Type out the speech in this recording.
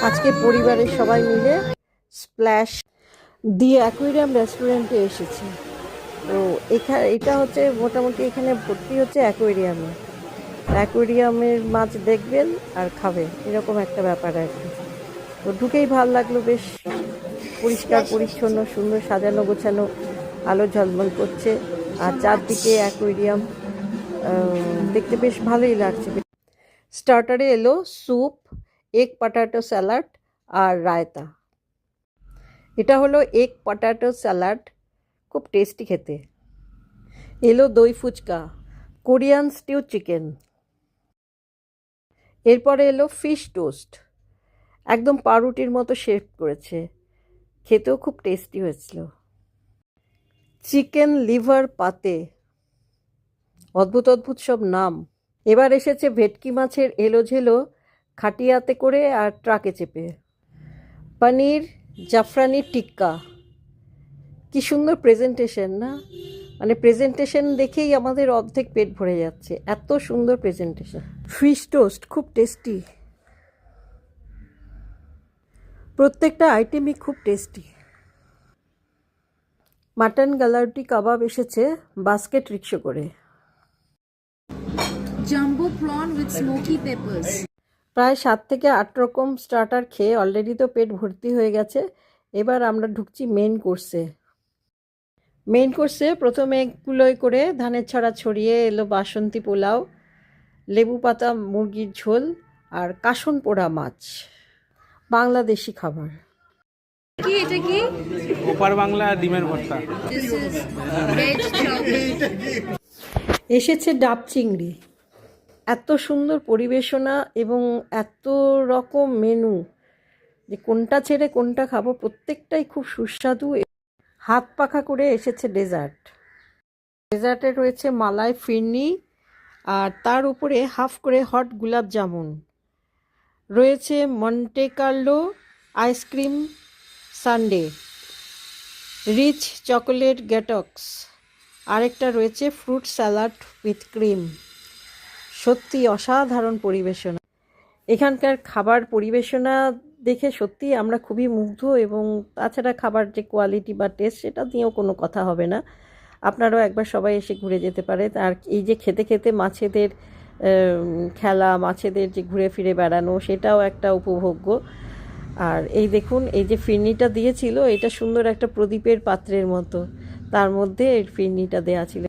আজকে পরিবারের সবাই মিলে স্প্ল্যাশ দি অ্যাকুয়ারিয়াম রেস্টুরেন্টে এসেছি। তো এটা হচ্ছে মোটামুটি এখানে ভর্তি হচ্ছে অ্যাকুয়ারিয়ামে। অ্যাকুয়ারিয়ামের মাছ দেখবেন আর খাবেন, এরকম একটা ব্যাপার আর কি। তো ঢুকেই ভালো লাগলো, বেশ পরিষ্কার পরিচ্ছন্ন, সুন্দর সাজানো গোছানো, আলো ঝলমল করছে আর চারদিকে অ্যাকুয়ারিয়াম, দেখতে বেশ ভালোই লাগছে। স্টার্টারে এলো স্যুপ, এগ পটাটো স্যালাড আর রায়তা। এটা হলো এগ পটাটো স্যালাড, খুব টেস্টি খেতে। এলো দই ফুচকা, কোরিয়ান স্টিউ চিকেন। এরপরে এলো ফিশ টোস্ট, একদম পাউরুটির মতো শেপ করেছে, খেতেও খুব টেস্টি হয়েছিল। চিকেন লিভার পাতে, অদ্ভুত অদ্ভুত সব নাম। এবার এসেছে ভেটকি মাছের এলোঝেলো, খাটিয়াতে করে আর ট্রাকে চেপে। পনির জাফরানি টিক্কা, কি সুন্দর প্রেজেন্টেশন না, মানে প্রেজেন্টেশন দেখেই আমাদের অর্ধেক পেট ভরে যাচ্ছে, এত সুন্দর প্রেজেন্টেশন। ফিশ টোস্ট খুব টেস্টি, প্রত্যেকটা আইটেমই খুব টেস্টি। মাটন গালাউটি কাবাব এসেছে বাস্কেট রিক্সা করে। Jumbo prawn with smoky papers. প্রায় 7 থেকে 8 রকম স্টার্টার খেয়ে অলরেডি তো পেট ভর্তি হয়ে গেছে। এবার আমরা ঢুকছি মেইন কোর্সে। মেইন কোর্সে প্রথমে কুলোয় করে ধানের ছড়া ছড়িয়ে এলো বাসন্তী পোলাও, লেবু পাতা মুরগির ঝোল আর কাসন পোড়া মাছ, বাংলাদেশি খাবার। কি এটা কি? ওপার বাংলা ডিমের ভর্তা। This is veg chow mein. এসেছে ডাব চিংড়ি, এত সুন্দর পরিবেশনা এবং এত রকম মেনু যে কোনটা ছেড়ে কোনটা খাবো, প্রত্যেকটাই খুব সুস্বাদু। হাত পাখা করে এসেছে ডেজার্ট। ডেজার্টে রয়েছে মালাই ফিরনি আর তার উপরে হাফ করে হট গোলাপ জামুন, রয়েছে Monte Carlo ice cream sundae, rich chocolate gateaux, আরেকটা রয়েছে ফ্রুট স্যালাড উইথ ক্রিম। সত্যি অসাধারণ পরিবেশনা। এখানকার খাবার পরিবেশনা দেখে সত্যি আমরা খুবই মুগ্ধ, এবং তাছাড়া খাবার যে কোয়ালিটি বা টেস্ট সেটা নিয়েও কোনো কথা হবে না। আপনারাও একবার সবাই এসে ঘুরে যেতে পারে। আর এই যে খেতে খেতে মাছেদের খেলা, মাছেদের যে ঘুরে ফিরে বেড়ানো, সেটাও একটা উপভোগ্য। আর এই দেখুন, এই যে ফিরনিটা দিয়েছিল, এটা সুন্দর একটা প্রদীপের পাত্রের মতো, তার মধ্যে এই ফিরনিটা দেওয়া ছিল।